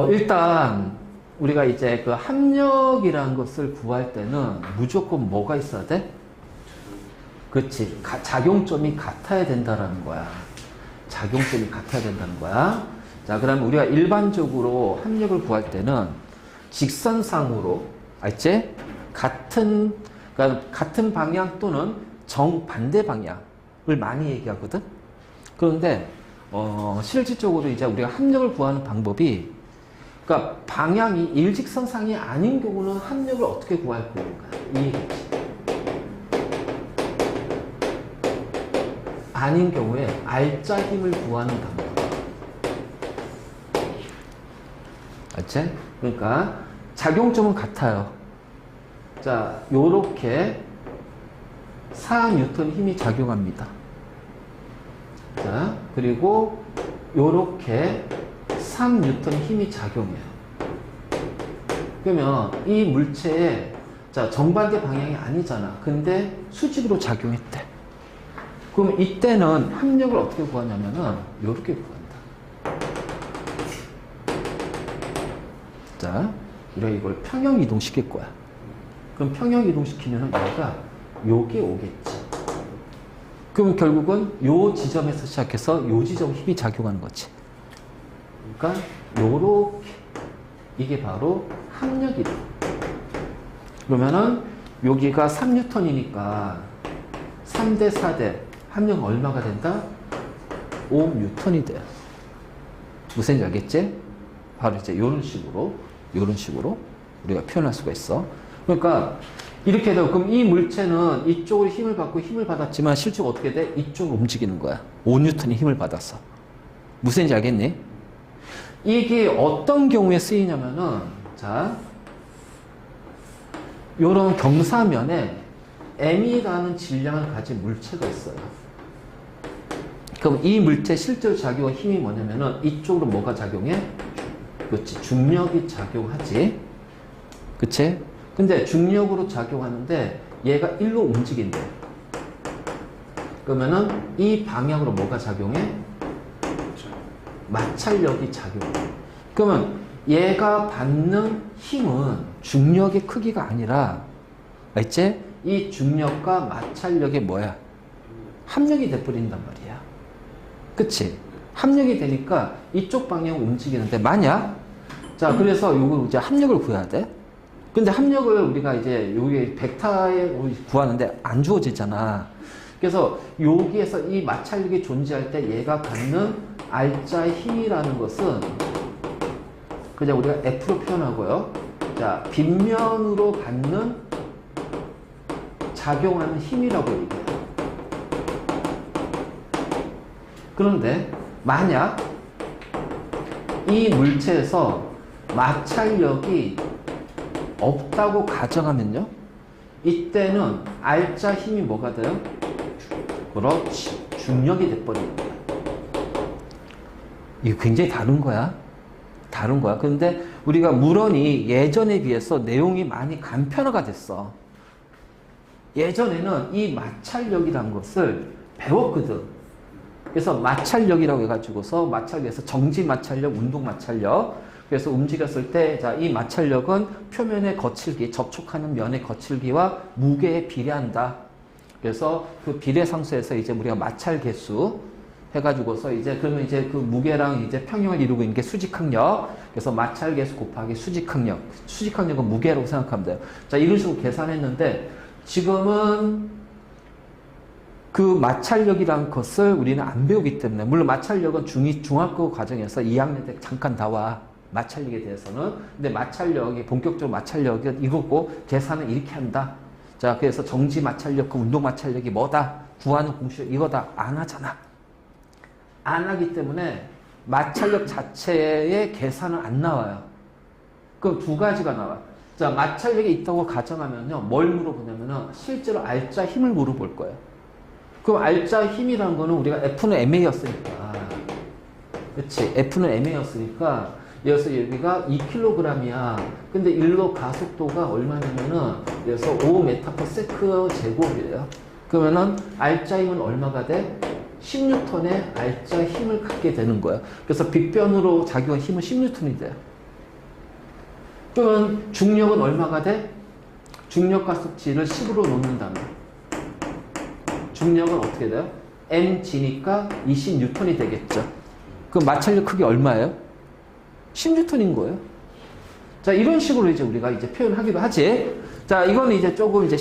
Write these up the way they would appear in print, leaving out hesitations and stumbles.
일단 우리가 이제 그 합력이라는 것을 구할 때는 무조건 뭐가 있어야 돼? 그렇지. 작용점이 같아야 된다라는 거야. 작용점이 같아야 된다는 거야. 자, 그러면 우리가 일반적으로 합력을 구할 때는 직선상으로, 알지? 그러니까 같은 방향 또는 정반대 방향을 많이 얘기하거든? 그런데, 실질적으로 이제 우리가 합력을 구하는 방법이, 그러니까 방향이 일직선상이 아닌 경우는 합력을 어떻게 구할 건가? 이 얘기지. 아닌 경우에 알짜 힘을 구하는 방법. 알지? 그러니까 작용점은 같아요. 자, 요렇게 4N 힘이 작용합니다. 자, 그리고 요렇게 3N 힘이 작용해요. 그러면 이 물체에 자, 정반대 방향이 아니잖아. 근데 수직으로 작용했대. 그럼 이때는 합력을 어떻게 구하냐면은 요렇게 구한다. 자, 우리가 이걸 평형 이동시킬 거야. 그럼 평형 이동시키면은 얘가 요게 오겠지. 그럼 결국은 요 지점에서 시작해서 요 지점 힘이 작용하는 거지. 그러니까 요렇게 이게 바로 합력이다. 그러면은 여기가 3N이니까 3대 4대 합력 얼마가 된다? 5N이 돼요. 무슨 얘기인지 알겠지? 바로 이제 이런 식으로 우리가 표현할 수가 있어. 그러니까 이렇게 되고 그럼 이 물체는 이쪽으로 힘을 받고 힘을 받았지만 실제로 어떻게 돼? 이쪽으로 움직이는 거야. 5N의 힘을 받았어. 무슨 얘기인지 알겠니? 이게 어떤 경우에 쓰이냐면은 자, 요런 경사면에 M이라는 질량을 가진 물체가 있어요. 그럼 이 물체 실제로 작용한 힘이 뭐냐면은 이쪽으로 뭐가 작용해? 그렇지. 중력이 작용하지. 그치? 근데 중력으로 작용하는데 얘가 일로 움직인대. 그러면은 이 방향으로 뭐가 작용해? 마찰력이 작용해. 그러면 얘가 받는 힘은 중력의 크기가 아니라, 알지? 이 중력과 마찰력이 뭐야? 합력이 돼버린단 말이야. 그치? 합력이 되니까 이쪽 방향 움직이는데, 만약, 자, 그래서 요거 이제 합력을 구해야 돼. 근데 합력을 우리가 이제 여기 벡터에 구하는데 안 주어지잖아. 그래서 여기에서 이 마찰력이 존재할 때 얘가 갖는 알짜 힘이라는 것은 그냥 우리가 F로 표현하고요. 자, 빗면으로 받는 작용하는 힘이라고 얘기해요. 그런데 만약 이 물체에서 마찰력이 없다고 가정하면요. 이때는 알짜 힘이 뭐가 돼요? 그렇지. 중력이 돼버리는 거야. 이거 굉장히 다른 거야. 다른 거야. 그런데 우리가 물론이 예전에 비해서 내용이 많이 간편화가 됐어. 예전에는 이 마찰력이라는 것을 배웠거든. 그래서 마찰력이라고 해가지고서 마찰력에서 정지 마찰력, 운동 마찰력. 그래서 움직였을 때, 자, 이 마찰력은 표면의 거칠기, 접촉하는 면의 거칠기와 무게에 비례한다. 그래서 그 비례상수에서 이제 우리가 마찰 개수 해가지고서 이제 그러면 이제 그 무게랑 이제 평형을 이루고 있는 게 수직항력. 그래서 마찰 개수 곱하기 수직항력. 수직항력은 무게라고 생각하면 돼요. 자, 이런 식으로 계산했는데 지금은 그 마찰력이라는 것을 우리는 안 배우기 때문에, 물론 마찰력은 중학교 과정에서 2학년 때 잠깐 나와. 마찰력에 대해서는. 근데 마찰력이, 본격적으로 마찰력이 이거고, 계산은 이렇게 한다. 자, 그래서 정지 마찰력, 그 운동 마찰력이 뭐다? 구하는 공식, 이거다. 안 하잖아. 안 하기 때문에 마찰력 자체의 계산은 안 나와요. 그럼 두 가지가 나와. 자, 마찰력이 있다고 가정하면요. 뭘 물어보냐면은 실제로 알짜 힘을 물어볼 거예요. 그럼 알짜 힘이라는 거는 우리가 F는 MA였으니까. 그렇지. F는 MA였으니까 여기서 여기가 2kg이야. 근데 일로 가속도가 얼마냐면은 여기서 5m/s 제곱이에요. 그러면은 알짜 힘은 얼마가 돼? 10N의 알짜 힘을 갖게 되는 거예요. 그래서 빗변으로 작용한 힘은 10N이 돼요. 그러면 중력은 얼마가 돼? 중력 가속지를 10으로 놓는다면 중력은 어떻게 돼요? mg니까 20N이 되겠죠. 그럼 마찰력 크기 얼마예요? 10N인 거예요. 자, 이런 식으로 이제 우리가 이제 표현하기도 하지. 자, 이거는 이제 조금 이제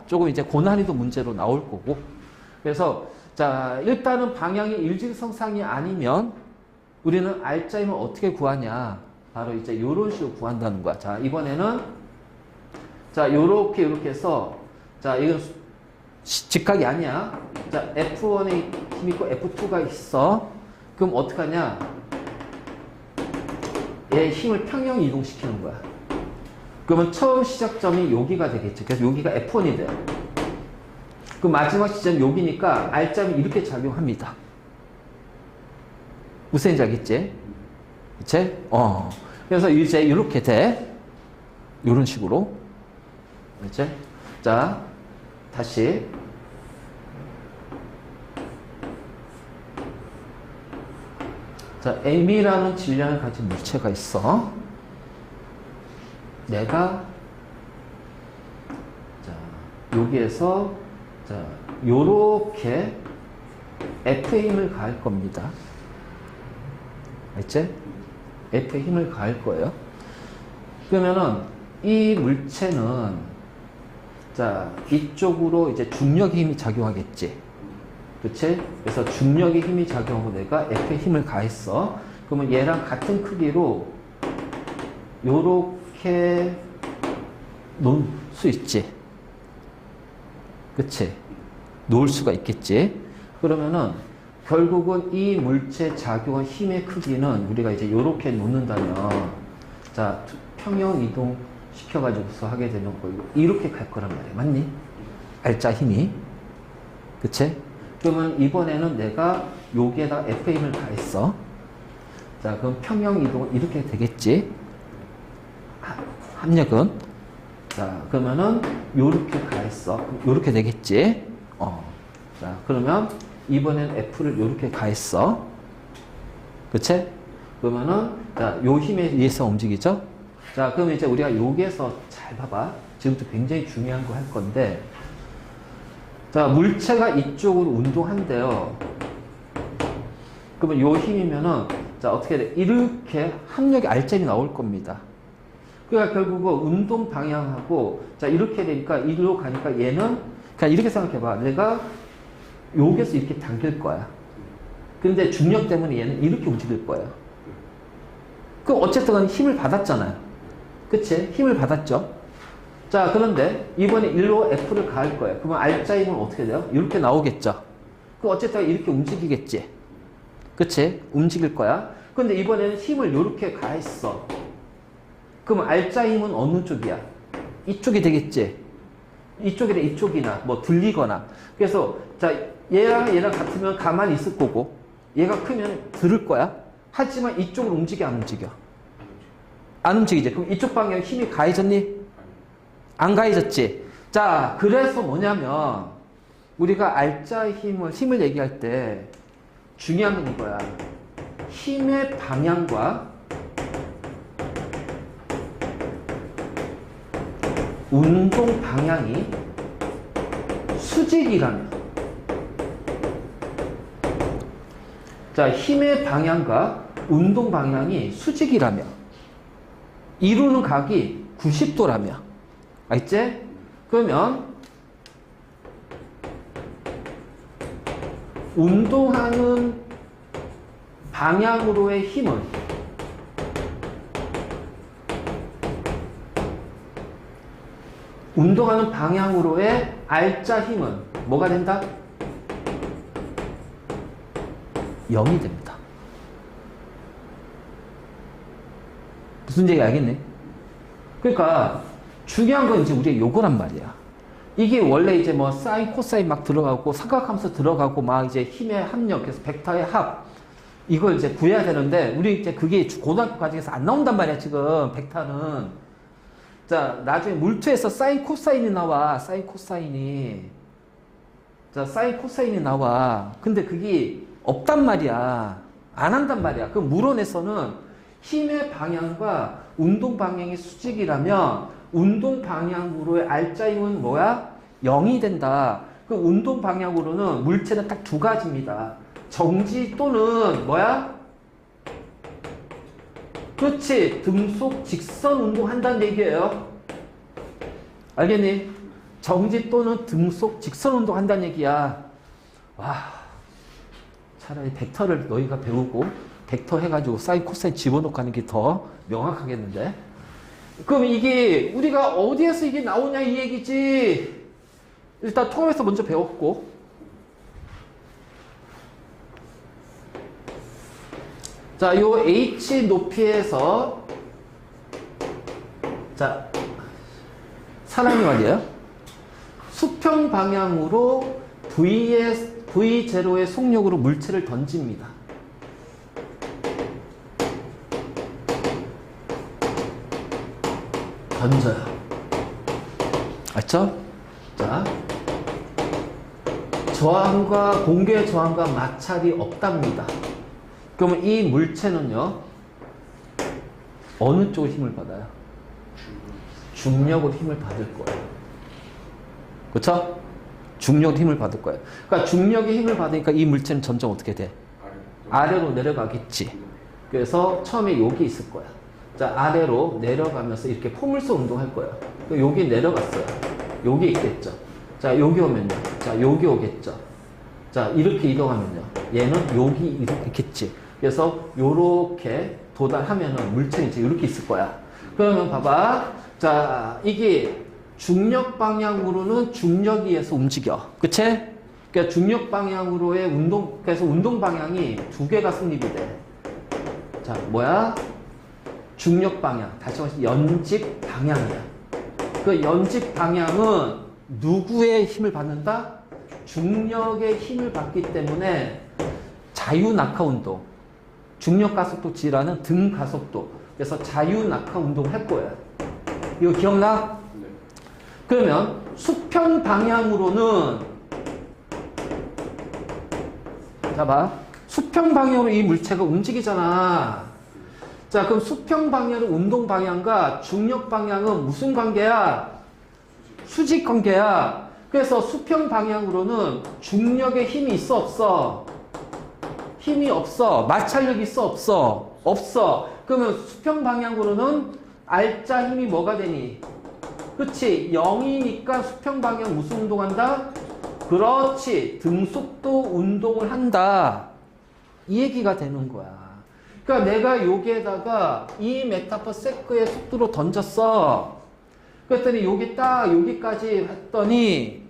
조금 이제 고난이도 문제로 나올 거고. 그래서, 자, 일단은 방향이 일직선상이 아니면 우리는 알짜 힘을 어떻게 구하냐. 바로 이제 요런 식으로 구한다는 거야. 자, 이번에는, 자, 요렇게 해서, 자, 이건 직각이 아니야. 자, F1에 힘이 있고 F2가 있어. 그럼 어떡하냐? 얘 힘을 평형 이동시키는 거야. 그러면 처음 시작점이 여기가 되겠죠. 그래서 여기가 F1이 돼요. 그 마지막 시점 여기니까 R점이 이렇게 작용합니다. 무슨 얘기인지 알겠지? 그치? 그래서 이제 이렇게 돼. 이런 식으로. 그치? 자, 다시. 자, M이라는 질량을 가진 물체가 있어. 내가, 자, 여기에서, 자, 요렇게 F의 힘을 가할 겁니다. 알지? F의 힘을 가할 거예요. 그러면은, 이 물체는, 자, 이쪽으로 이제 중력의 힘이 작용하겠지. 그치? 그래서 중력의 힘이 작용하고 내가 F의 힘을 가했어. 그러면 얘랑 같은 크기로 요렇게 놓을 수 있지. 그치? 놓을 수가 있겠지. 그러면은 결국은 이 물체 작용한 힘의 크기는 우리가 이제 요렇게 놓는다면 자, 평형 이동 시켜가지고서 하게 되는 거고 이렇게 갈 거란 말이야. 맞니? 알짜 힘이. 그치? 그러면 이번에는 내가 여기에다 F의 힘을 가했어. 자, 그럼 평형 이동은 이렇게 되겠지. 합력은. 자, 그러면은 요렇게 가했어. 요렇게 되겠지. 자, 그러면 이번엔 F를 요렇게 가했어. 그치? 그러면은, 자, 요 힘에 의해서 움직이죠? 자, 그러면 이제 우리가 여기에서 잘 봐봐. 지금부터 굉장히 중요한 거 할 건데, 자, 물체가 이쪽으로 운동한대요. 그러면 요 힘이면은, 자, 어떻게 돼? 이렇게 합력의 R점이 나올 겁니다. 그러니까 결국은 운동 방향하고, 자, 이렇게 되니까, 이리로 가니까 얘는, 그냥 이렇게 생각해봐. 내가 여기서 이렇게 당길 거야. 근데 중력 때문에 얘는 이렇게 움직일 거예요. 그럼 어쨌든 힘을 받았잖아요. 그치? 힘을 받았죠? 자, 그런데 이번에 일로 F를 가할 거예요. 그러면 R자 힘은 어떻게 돼요? 이렇게 나오겠죠? 그럼 어쨌든 이렇게 움직이겠지? 그치? 움직일 거야. 근데 이번에는 힘을 이렇게 가했어. 그러면 R자 힘은 어느 쪽이야? 이쪽이 되겠지? 이쪽이나 이쪽이나 뭐 들리거나. 그래서 자, 얘랑 같으면 가만히 있을 거고 얘가 크면 들을 거야. 하지만 이쪽으로 움직여 안 움직여? 안 움직이지. 그럼 이쪽 방향에 힘이 가해졌니? 안 가해졌지. 자, 그래서 뭐냐면 우리가 알짜 힘을 얘기할 때 중요한 건 이거야. 힘의 방향과 운동 방향이 수직이라면, 자, 힘의 방향과 운동 방향이 수직이라면, 이루는 각이 90도라면, 알지? 그러면 운동하는 방향으로의 힘은 운동하는 방향으로의 R자 힘은 뭐가 된다? 0이 됩니다. 무슨 얘기 알겠네? 그러니까 중요한 건 이제 우리가 요거란 말이야. 이게 원래 이제 뭐 사인, 코사인 막 들어가고 삼각함수 들어가고 막 이제 힘의 합력, 그래서 벡터의 합 이걸 이제 구해야 되는데 우리 이제 그게 고등학교 과정에서 안 나온단 말이야 지금 벡터는. 자, 나중에 물투에서 사인, 코사인이 나와. 사인, 코사인이. 자, 사인 코사인이 나와. 근데 그게 없단 말이야. 안 한단 말이야. 그 물원에서는 힘의 방향과 운동 방향이 수직이라면 운동 방향으로의 알짜임은 뭐야? 0이 된다. 그 운동 방향으로는 물체는 딱 두 가지입니다. 정지 또는 뭐야? 그렇지. 등속 직선 운동한다는 얘기예요. 알겠니? 정지 또는 등속 직선 운동한다는 얘기야. 와, 차라리 벡터를 너희가 배우고 벡터 해가지고 사인 코사인 집어넣고 하는 게 더 명확하겠는데? 그럼 이게 우리가 어디에서 이게 나오냐 이 얘기지. 일단 통합에서 먼저 배웠고, 자, 요 h 높이에서 자, 사람이 말이에요. 수평 방향으로 V0의 속력으로 물체를 던집니다. 던져요. 알죠? 자, 저항과 공개 저항과 마찰이 없답니다. 그러면 이 물체는요, 어느 쪽으로 힘을 받아요? 중력으로 힘을 받을 거예요. 그렇죠? 중력으로 힘을 받을 거예요. 그러니까 중력의 힘을 받으니까 이 물체는 점점 어떻게 돼? 아래로 내려가겠지. 그래서 처음에 여기 있을 거야. 자, 아래로 내려가면서 이렇게 포물선 운동할 거예요. 여기 내려갔어요. 여기 있겠죠. 자, 여기 오면요. 자, 여기 오겠죠. 자, 이렇게 이동하면요. 얘는 여기 이렇게 있겠지. 그래서 요렇게 도달하면은 물체는 이제 이렇게 있을 거야. 그러면 봐봐. 자, 이게 중력 방향으로는 중력에 의해서 움직여. 그치? 그러니까 중력 방향으로의 그래서 운동 방향이 두 개가 성립이 돼. 자, 뭐야? 중력 방향. 다시 말해서 연직 방향이야. 그 연직 방향은 누구의 힘을 받는다? 중력의 힘을 받기 때문에 자유 낙하 운동. 중력 가속도 G라는 등 가속도. 그래서 자유 낙하 운동을 할 거야. 이거 기억나? 네. 그러면 수평 방향으로는, 자 봐. 수평 방향으로 이 물체가 움직이잖아. 자, 그럼 수평 방향은 운동 방향과 중력 방향은 무슨 관계야? 수직 관계야. 그래서 수평 방향으로는 중력의 힘이 있어, 없어? 힘이 없어. 마찰력이 있어, 없어? 없어. 그러면 수평 방향으로는 알짜 힘이 뭐가 되니? 그렇지. 0이니까 수평 방향 무슨 운동한다? 그렇지. 등속도 운동을 한다. 이 얘기가 되는 거야. 그러니까 내가 여기에다가 2m/s의 속도로 던졌어. 그랬더니 여기 딱 여기까지 했더니,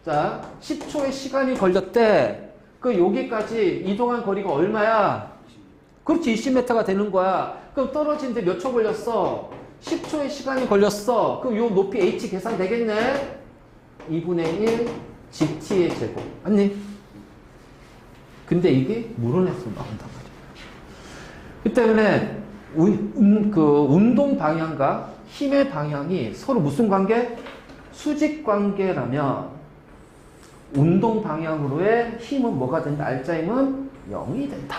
자, 10초의 시간이 걸렸대. 그 여기까지 이동한 거리가 얼마야? 그렇지, 20m가 되는 거야. 그럼 떨어지는데 몇 초 걸렸어? 10초의 시간이 걸렸어. 그럼 요 높이 h 계산 되겠네? 2분의 1 gt의 제곱. 맞니? 근데 이게 물원에서 나온단 말이야. 그 때문에 그 운동 방향과 힘의 방향이 서로 무슨 관계? 수직 관계라면 운동 방향으로의 힘은 뭐가 된다? 알짜 힘은 0이 된다.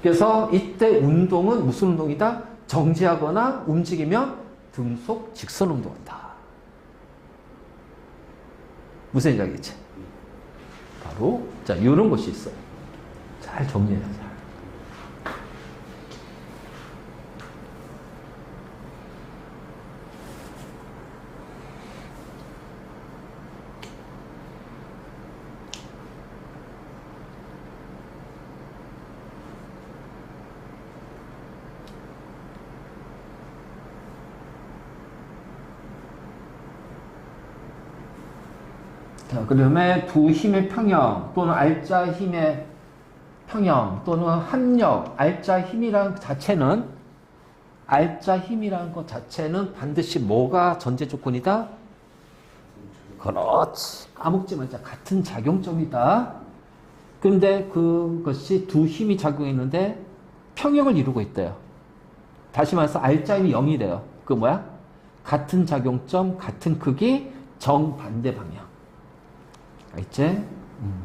그래서 이때 운동은 무슨 운동이다? 정지하거나 움직이며 등속 직선 운동한다. 무슨 얘기겠지? 바로 자, 이런 것이 있어요. 잘 정리해서. 자, 그 다음에 두 힘의 평형 또는 알짜 힘의 평형 또는 합력, 알짜 힘이라는 자체는 것 자체는 반드시 뭐가 전제 조건이다? 그렇지. 까먹지 말자. 같은 작용점이다. 그런데 그것이 두 힘이 작용했는데 평형을 이루고 있대요. 다시 말해서 알짜 힘이 0이 돼요. 그 뭐야? 같은 작용점, 같은 크기, 정반대 방향. 알겠지?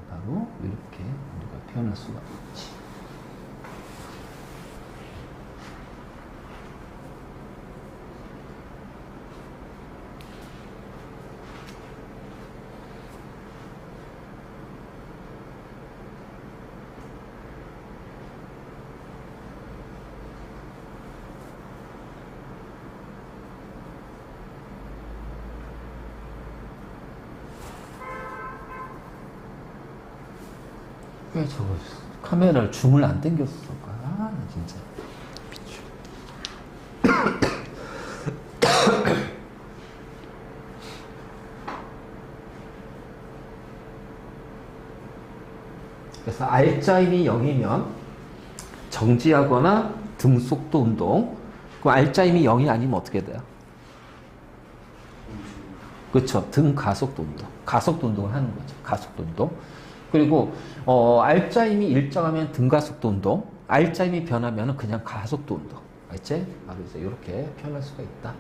바로 이렇게 우리가 표현할 수가 있지. 왜 저거 카메라를 줌을 안 당겼을까? 나 진짜 미쳐. 그래서 알짜임이 0이면 정지하거나 등속도 운동. 그 알짜임이 0이 아니면 어떻게 돼요? 그렇죠. 등 가속도 운동. 가속도 운동을 하는 거죠. 가속도 운동. 그리고 알짜임이 일정하면 등가속도 운동, 알짜임이 변하면 그냥 가속도 운동. 알지? 바로 이제 이렇게 표현할 수가 있다.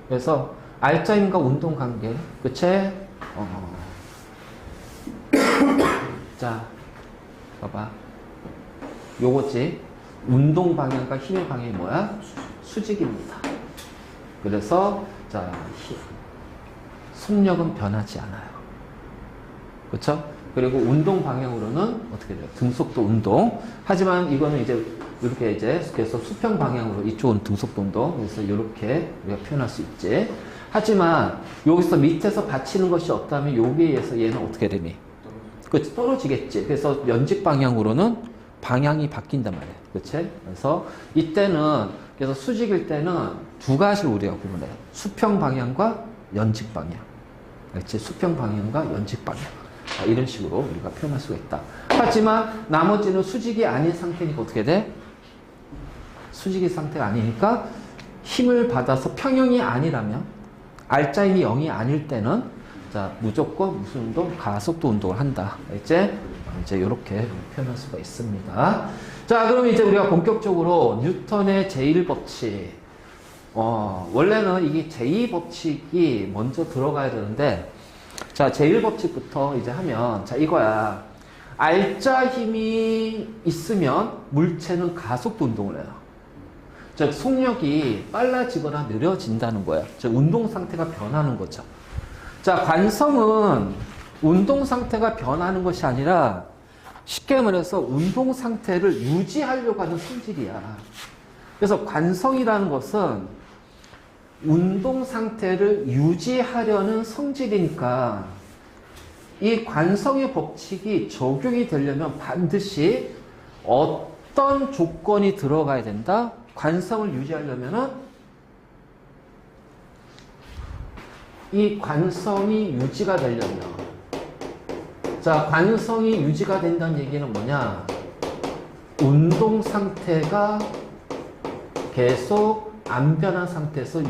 그래서 알짜임과 운동 관계, 그치? 자, 봐봐. 요거지. 운동 방향과 힘의 방향이 뭐야? 수직입니다. 그래서 자, 속력은 변하지 않아요. 그렇죠? 그리고 운동 방향으로는 어떻게 돼요? 등속도 운동. 하지만 이거는 이제 이렇게 이제 계속 수평 방향으로 이쪽은 등속도 운동. 그래서 이렇게 우리가 표현할 수 있지. 하지만 여기서 밑에서 받치는 것이 없다면 여기에 의해서 얘는 어떻게 되니? 그렇지, 떨어지겠지. 그래서 연직 방향으로는 방향이 바뀐단 말이에요. 그렇지? 그래서 이때는 그래서 수직일 때는 두 가지를 우리가 구분해요. 수평 방향과 연직 방향. 그렇지? 수평 방향과 연직 방향. 이런 식으로 우리가 표현할 수가 있다. 하지만 나머지는 수직이 아닌 상태니까 어떻게 돼? 수직이 상태가 아니니까 힘을 받아서 평형이 아니라면 알짜임이 0이 아닐 때는 자 무조건 무슨 운동? 가속도 운동을 한다. 이제 이렇게 표현할 수가 있습니다. 자 그럼 이제 우리가 본격적으로 뉴턴의 제1법칙 원래는 이게 제2법칙이 먼저 들어가야 되는데 자, 제1법칙부터 이제 하면, 자, 이거야. 알짜 힘이 있으면 물체는 가속도 운동을 해요. 즉, 속력이 빨라지거나 느려진다는 거야. 즉, 운동 상태가 변하는 거죠. 자, 관성은 운동 상태가 변하는 것이 아니라 쉽게 말해서 운동 상태를 유지하려고 하는 성질이야. 그래서 관성이라는 것은 운동 상태를 유지하려는 성질이니까 이 관성의 법칙이 적용이 되려면 반드시 어떤 조건이 들어가야 된다? 관성을 유지하려면은 이 관성이 유지가 되려면 자, 관성이 유지가 된다는 얘기는 뭐냐? 운동 상태가 계속 안 변한 상태에서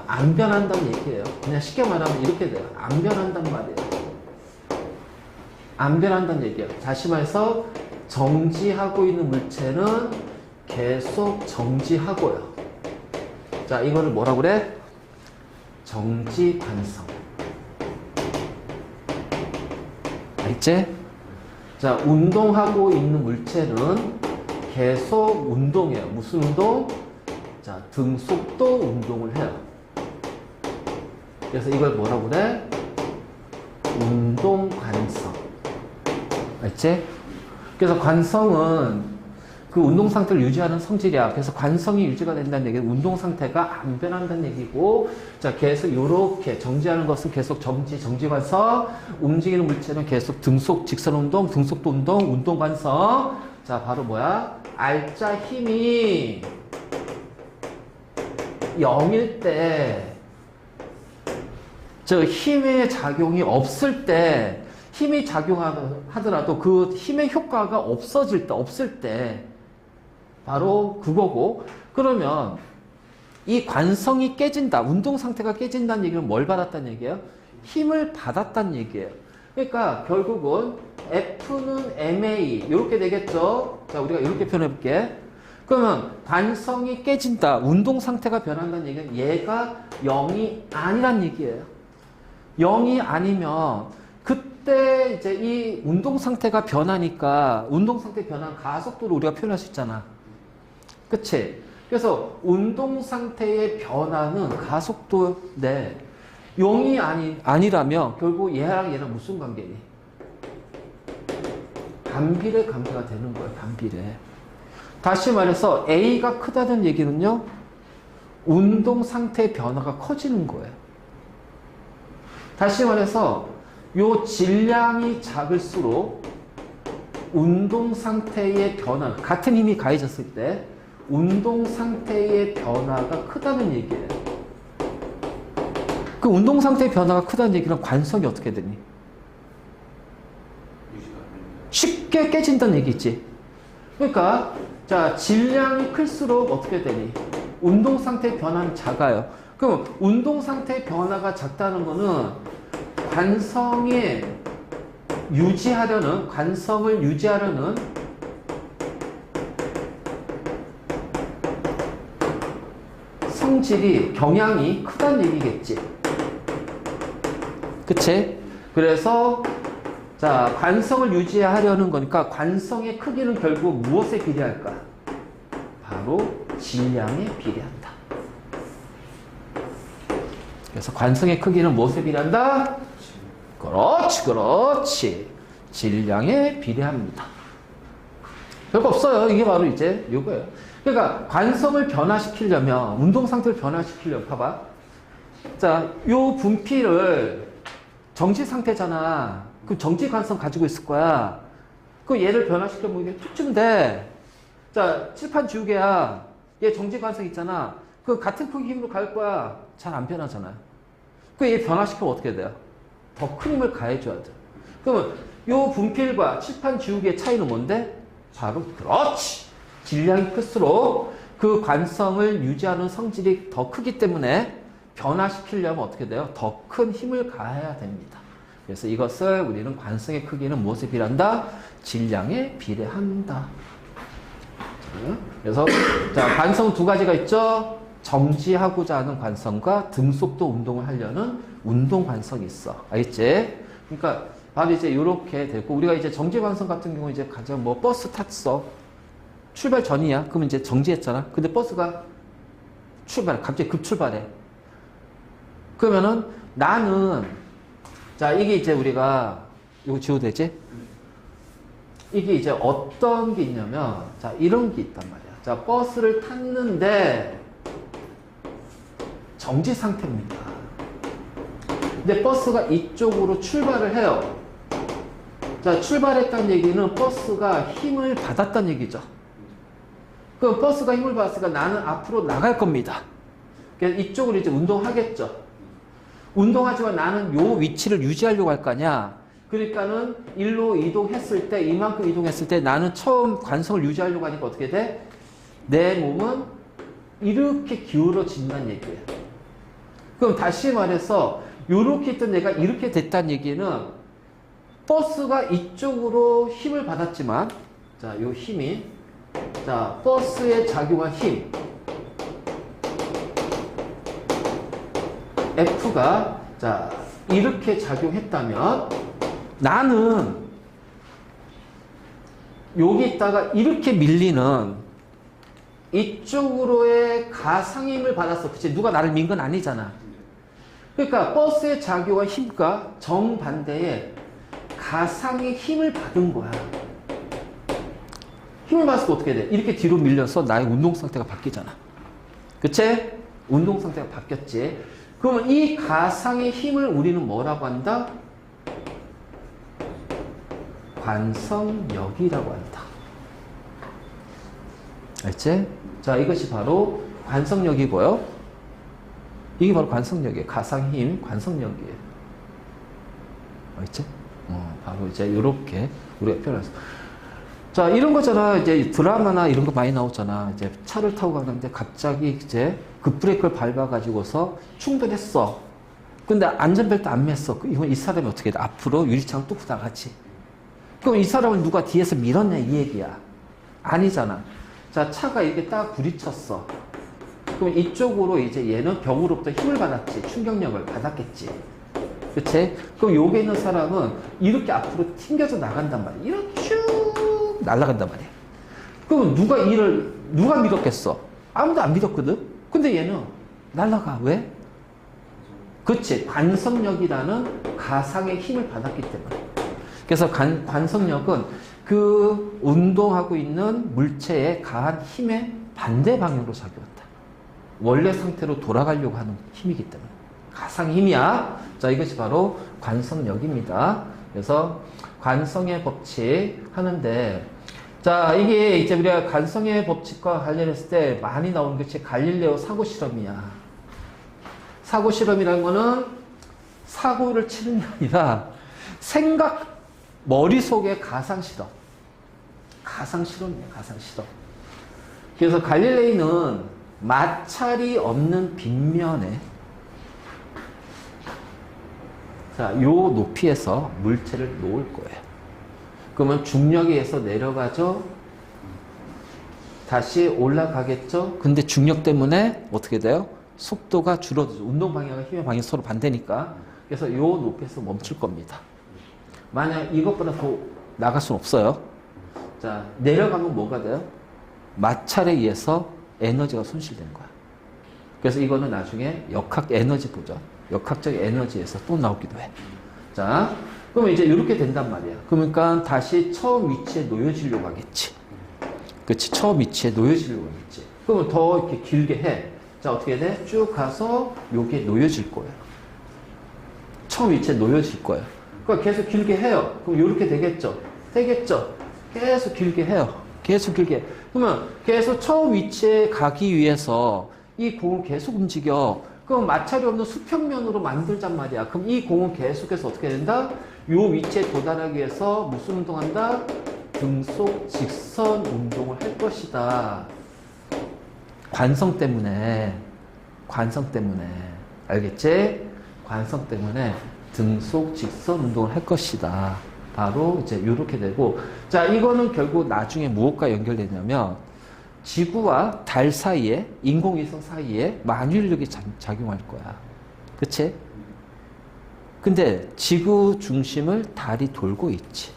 안 변한다는 얘기예요. 그냥 쉽게 말하면 이렇게 돼요. 안 변한단 말이에요. 안 변한다는 얘기예요. 다시 말해서 정지하고 있는 물체는 계속 정지하고요. 자, 이거를 뭐라고 그래? 정지 관성. 알지? 자, 운동하고 있는 물체는 계속 운동해요. 무슨 운동? 자, 등속도 운동을 해요. 그래서 이걸 뭐라고 그래? 운동 관성. 알지? 그래서 관성은 그 운동 상태를 유지하는 성질이야. 그래서 관성이 유지가 된다는 얘기는 운동 상태가 안 변한다는 얘기고, 자, 계속 이렇게 정지하는 것은 계속 정지 관성, 움직이는 물체는 계속 등속 직선 운동, 등속도 운동, 운동 관성. 자, 바로 뭐야? 알짜 힘이 0일 때, 저 힘의 작용이 없을 때, 힘이 작용하더라도 그 힘의 효과가 없을 때, 바로 그거고, 그러면 이 관성이 깨진다, 운동 상태가 깨진다는 얘기는 뭘 받았다는 얘기예요? 힘을 받았다는 얘기예요. 그러니까 결국은 F는 MA, 이렇게 되겠죠? 자, 우리가 이렇게 표현해 볼게. 그러면 관성이 깨진다, 운동 상태가 변한다는 얘기는 얘가 0이 아니란 얘기예요. 0이 아니면 이때 이제 이 운동 상태가 변하니까 운동 상태 변한 가속도를 우리가 표현할 수 있잖아. 그치? 그래서 운동 상태의 변화는 가속도인데 0이 아니라면 결국 얘랑 얘랑 무슨 관계니? 반비례 관계가 되는 거예요. 반비례. 다시 말해서 A가 크다는 얘기는요. 운동 상태의 변화가 커지는 거예요. 다시 말해서 요 질량이 작을수록 운동 상태의 변화, 같은 힘이 가해졌을 때 운동 상태의 변화가 크다는 얘기예요. 그 운동 상태의 변화가 크다는 얘기는 관성이 어떻게 되니? 쉽게 깨진다는 얘기지. 그러니까 자, 질량이 클수록 어떻게 되니? 운동 상태의 변화는 작아요. 그럼 운동 상태의 변화가 작다는 거는 관성을 유지하려는 성질이 경향이 크다는 얘기겠지. 그치? 그래서 자, 관성을 유지하려는 거니까 관성의 크기는 결국 무엇에 비례할까? 바로 질량에 비례한다. 그래서 관성의 크기는 무엇에 비례한다? 그렇지. 질량에 비례합니다. 별거 없어요. 이게 바로 이제 이거예요. 그러니까 관성을 변화시키려면, 운동 상태를 변화시키려면, 봐봐. 자, 요 분필을 정지 상태잖아. 그럼 정지 관성 가지고 있을 거야. 그 얘를 변화시키려면 이게 툭 치면 돼. 자, 칠판 지우개야. 얘 정지 관성 있잖아. 그 같은 크기 힘으로 갈 거야. 잘 안 변하잖아요. 그 얘 변화시키면 어떻게 돼요? 더 큰 힘을 가해줘야 돼. 그러면 요 분필과 칠판 지우개의 차이는 뭔데? 바로 그렇지. 질량이 클수록 그 관성을 유지하는 성질이 더 크기 때문에 변화시키려면 어떻게 돼요? 더 큰 힘을 가해야 됩니다. 그래서 이것을 우리는 관성의 크기는 무엇에 비례한다? 질량에 비례한다. 그래서 자, 관성 두 가지가 있죠. 정지하고자 하는 관성과 등속도 운동을 하려는 운동 관성이 있어. 알겠지? 그러니까 바로 이제 이렇게 되고, 우리가 이제 정지 관성 같은 경우 이제 가장 뭐 버스 탔어. 출발 전이야. 그러면 이제 정지했잖아. 근데 버스가 갑자기 급출발해. 그러면은 나는, 자, 이게 이제 우리가, 이거 지워도 되지? 이게 이제 어떤 게 있냐면, 자, 이런 게 있단 말이야. 자, 버스를 탔는데, 정지 상태입니다. 근데 버스가 이쪽으로 출발을 해요. 자, 출발했다는 얘기는 버스가 힘을 받았다는 얘기죠. 그럼 버스가 힘을 받았으니까 나는 앞으로 나갈 겁니다. 그래서 이쪽으로 이제 운동하겠죠. 운동하지만 나는 요 위치를 유지하려고 할 거냐. 그러니까는 일로 이동했을 때, 이만큼 이동했을 때 나는 처음 관성을 유지하려고 하니까 어떻게 돼? 내 몸은 이렇게 기울어진다는 얘기예요. 그럼 다시 말해서 요렇게 있던 내가 이렇게 됐다는 얘기는 버스가 이쪽으로 힘을 받았지만, 자, 요 힘이, 자, 버스에 작용한 힘 F가, 자, 이렇게 작용했다면 나는 여기 있다가 이렇게 밀리는 이쪽으로의 가상힘을 받았어. 그치? 누가 나를 민 건 아니잖아. 그러니까 버스에 작용한 힘과 정반대의 가상의 힘을 받은 거야. 힘을 받았을 때 어떻게 돼? 이렇게 뒤로 밀려서 나의 운동 상태가 바뀌잖아. 그치? 운동 상태가 바뀌었지. 그러면 이 가상의 힘을 우리는 뭐라고 한다? 관성력이라고 한다. 알지? 자, 이것이 바로 관성력이고요. 이게 바로 관성력이에요. 가상힘, 관성력이에요. 알지? 바로 이제 이렇게 우리가 표현해서. 자, 이런 거잖아. 이제 드라마나 이런 거 많이 나오잖아. 이제 차를 타고 가는데 갑자기 이제 급브레이크를 밟아가지고서 충돌했어. 근데 안전벨트 안 맸어. 이건 이 사람이 어떻게 돼? 앞으로 유리창을 뚝 나가지. 그럼 이 사람을 누가 뒤에서 밀었냐? 이 얘기야. 아니잖아. 자, 차가 이렇게 딱 부딪혔어. 그럼 이쪽으로 이제 얘는 벽으로부터 힘을 받았지. 충격력을 받았겠지. 그치? 그럼 여기 있는 사람은 이렇게 앞으로 튕겨서 나간단 말이야. 이렇게 쭉 날아간단 말이야. 그럼 누가 믿었겠어? 아무도 안 믿었거든? 근데 얘는 날아가. 왜? 그치. 관성력이라는 가상의 힘을 받았기 때문에. 그래서 관성력은 그 운동하고 있는 물체의 가한 힘의 반대 방향으로 작용한다. 원래 상태로 돌아가려고 하는 힘이기 때문에. 가상 힘이야. 자, 이것이 바로 관성력입니다. 그래서 관성의 법칙 하는데, 자, 이게 이제 우리가 관성의 법칙과 관련했을 때 많이 나오는 것이 갈릴레오 사고 실험이야. 사고 실험이라는 거는 사고를 치는 게 아니라 머릿속의 가상 실험. 가상 실험이에요, 가상 실험. 그래서 갈릴레이는 마찰이 없는 빗면에 자, 요 높이에서 물체를 놓을 거예요. 그러면 중력에 의해서 내려가죠. 다시 올라가겠죠. 근데 중력 때문에 어떻게 돼요? 속도가 줄어들죠. 운동 방향과 힘의 방향이 서로 반대니까. 그래서 요 높이에서 멈출 겁니다. 만약 이것보다 더 나갈 수는 없어요. 자, 내려가면 뭐가 돼요? 마찰에 의해서 에너지가 손실된 거야. 그래서 이거는 나중에 역학 에너지 보죠. 역학적 에너지에서 또 나오기도 해. 자, 그러면 이제 이렇게 된단 말이야. 그러니까 다시 처음 위치에 놓여지려고 하겠지. 그치? 처음 위치에 놓여지려고 하겠지. 그러면 더 이렇게 길게 해. 자, 어떻게 돼? 쭉 가서 여기에 놓여질 거예요. 처음 위치에 놓여질 거예요. 그러니까 계속 길게 해요. 그럼 이렇게 되겠죠? 되겠죠? 계속 길게 해요. 계속 길게. 그러면 계속 처음 위치에 가기 위해서 이 공을 계속 움직여. 그럼 마찰이 없는 수평면으로 만들단 말이야. 그럼 이 공은 계속해서 어떻게 된다? 요 위치에 도달하기 위해서 무슨 운동한다? 등속 직선 운동을 할 것이다. 관성 때문에. 알겠지? 관성 때문에 등속 직선 운동을 할 것이다. 바로 이제 이렇게 되고, 자, 이거는 결국 나중에 무엇과 연결되냐면 지구와 달 사이에, 인공위성 사이에 만유인력이 작용할 거야. 그치? 근데 지구 중심을 달이 돌고 있지.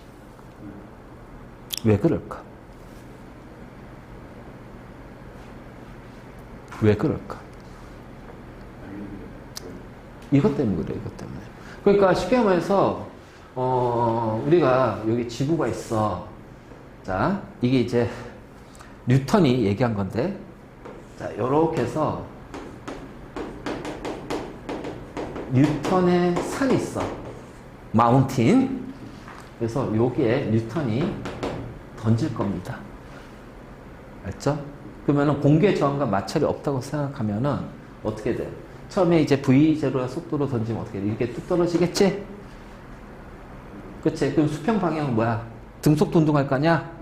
왜 그럴까? 왜 그럴까? 이것 때문에 그래, 이것 때문에. 그러니까 쉽게 말해서, 우리가 여기 지구가 있어. 자, 이게 이제 뉴턴이 얘기한 건데, 자, 요렇게 해서 뉴턴의 산이 있어. 마운틴. 그래서 여기에 뉴턴이 던질 겁니다. 알죠? 그러면은 공개 저항과 마찰이 없다고 생각하면은 어떻게 돼? 처음에 이제 V0의 속도로 던지면 어떻게 돼? 이렇게 뚝 떨어지겠지? 그치? 그럼 수평 방향은 뭐야? 등속도 운동할 거냐?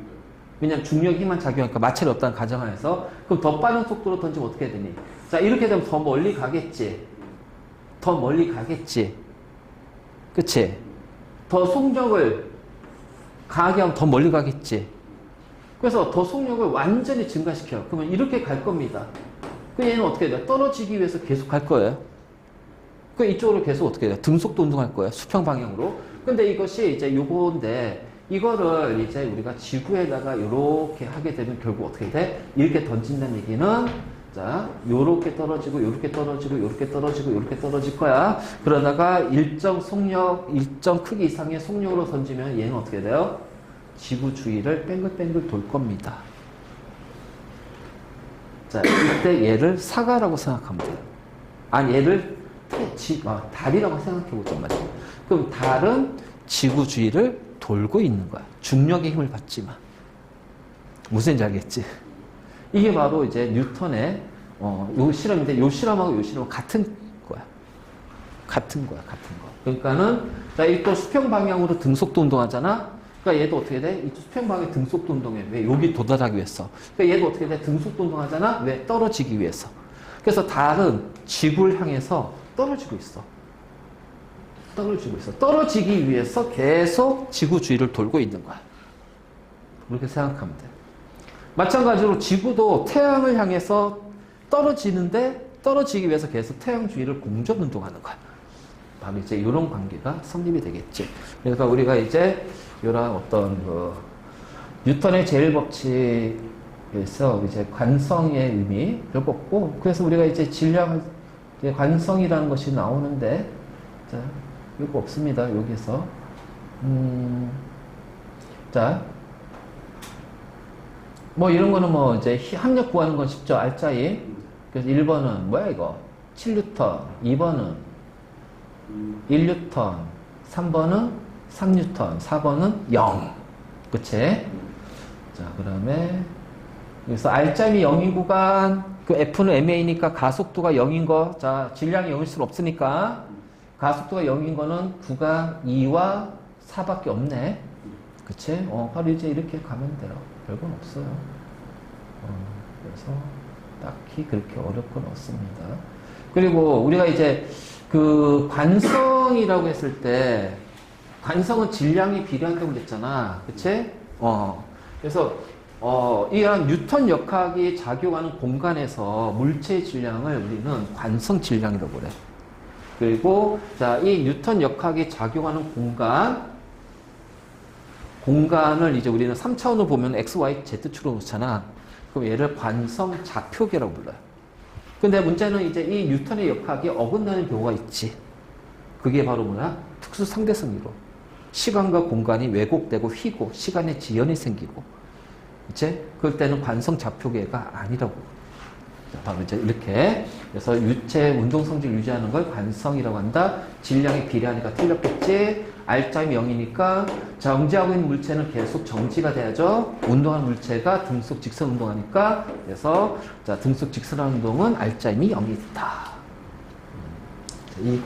왜냐면 중력 힘만 작용하니까 마찰이 없다는 가정하에서. 그럼 더 빠른 속도로 던지면 어떻게 되니? 자, 이렇게 되면 더 멀리 가겠지? 더 멀리 가겠지? 그치? 더 속력을 강하게 하면 더 멀리 가겠지? 그래서 더 속력을 완전히 증가시켜요. 그러면 이렇게 갈 겁니다. 그 얘는 어떻게 돼요? 떨어지기 위해서 계속 갈 거예요. 그 이쪽으로 계속 어떻게 돼요? 등속도 운동할 거예요. 수평 방향으로. 근데 이것이 이제 요거인데, 이거를 이제 우리가 지구에다가 이렇게 하게 되면 결국 어떻게 돼? 이렇게 던진다는 얘기는, 자, 요렇게 떨어지고, 요렇게 떨어지고, 요렇게 떨어지고, 요렇게 떨어질 거야. 그러다가 일정 속력, 일정 크기 이상의 속력으로 던지면 얘는 어떻게 돼요? 지구 주위를 뱅글뱅글 돌 겁니다. 자, 이때 얘를 사가라고 생각하면 돼요. 아니, 얘를 달이라고 생각해 보자 말이야. 그럼 달은 지구 주위를 돌고 있는 거야. 중력의 힘을 받지만. 무슨지 알겠지? 이게 바로 이제 뉴턴의 요 실험인데, 요 실험하고 요 실험은 같은 거야. 같은 거. 그러니까는, 자, 이 또 수평 방향으로 등속도 운동하잖아? 그러니까 얘도 어떻게 돼? 이 수평 방향 등속도 운동해. 왜? 여기 도달하기 위해서. 그러니까 얘도 어떻게 돼? 등속도 운동하잖아? 왜? 떨어지기 위해서. 그래서 달은 지구를 향해서 떨어지고 있어. 떨어지기 위해서 계속 지구 주위를 돌고 있는 거야. 그렇게 생각하면 돼. 마찬가지로 지구도 태양을 향해서 떨어지는데, 떨어지기 위해서 계속 태양 주위를 공전 운동하는 거야. 바로 이제 이런 관계가 성립이 되겠지. 그러니까 우리가 이제 이런 어떤 뉴턴의 제일법칙에서 이제 관성의 의미를 뽑고, 그래서 우리가 이제 질량할 때 관성이라는 것이 나오는데, 자, 이거 없습니다. 여기서. 자, 뭐 이런 거는 뭐 이제 합력 구하는 건 쉽죠. 알짜이. 그래서 1번은 뭐야 이거? 7뉴턴. 2번은 1뉴턴. 3번은 3뉴턴. 4번은 0. 그치? 자, 그 다음에 여기서 R점이 0인 구간, 그 F는 MA니까 가속도가 0인 거. 자, 질량이 0일 수 없으니까 가속도가 0인 거는 구간 2와 4밖에 없네. 그치? 바로 이제 이렇게 가면 돼요. 별건 없어요. 그래서 딱히 그렇게 어렵 건 없습니다. 그리고 우리가 이제 그 관성이라고 했을 때, 관성은 질량이 비례한다고 그랬잖아. 그치? 그래서 이런 뉴턴 역학이 작용하는 공간에서 물체의 질량을 우리는 관성 질량이라고 그래. 그리고 자, 이 뉴턴 역학이 작용하는 공간을 이제 우리는 3차원으로 보면 x, y, z축으로 놓잖아. 그럼 얘를 관성 좌표계라고 불러요. 근데 문제는 이제 이 뉴턴의 역학이 어긋나는 경우가 있지. 그게 바로 뭐야? 특수 상대성이로. 시간과 공간이 왜곡되고 휘고 시간의 지연이 생기고. 그치? 그럴 때는 관성 좌표계가 아니라고. 바로 이제 이렇게. 그래서 유체 운동 성질 유지하는 걸 관성이라고 한다. 질량이 비례하니까 틀렸겠지. R점이 0이니까 정지하고 있는 물체는 계속 정지가 돼야죠. 운동하는 물체가 등속 직선 운동하니까. 그래서 자, 등속 직선하는 운동은 R점이 0이다. 이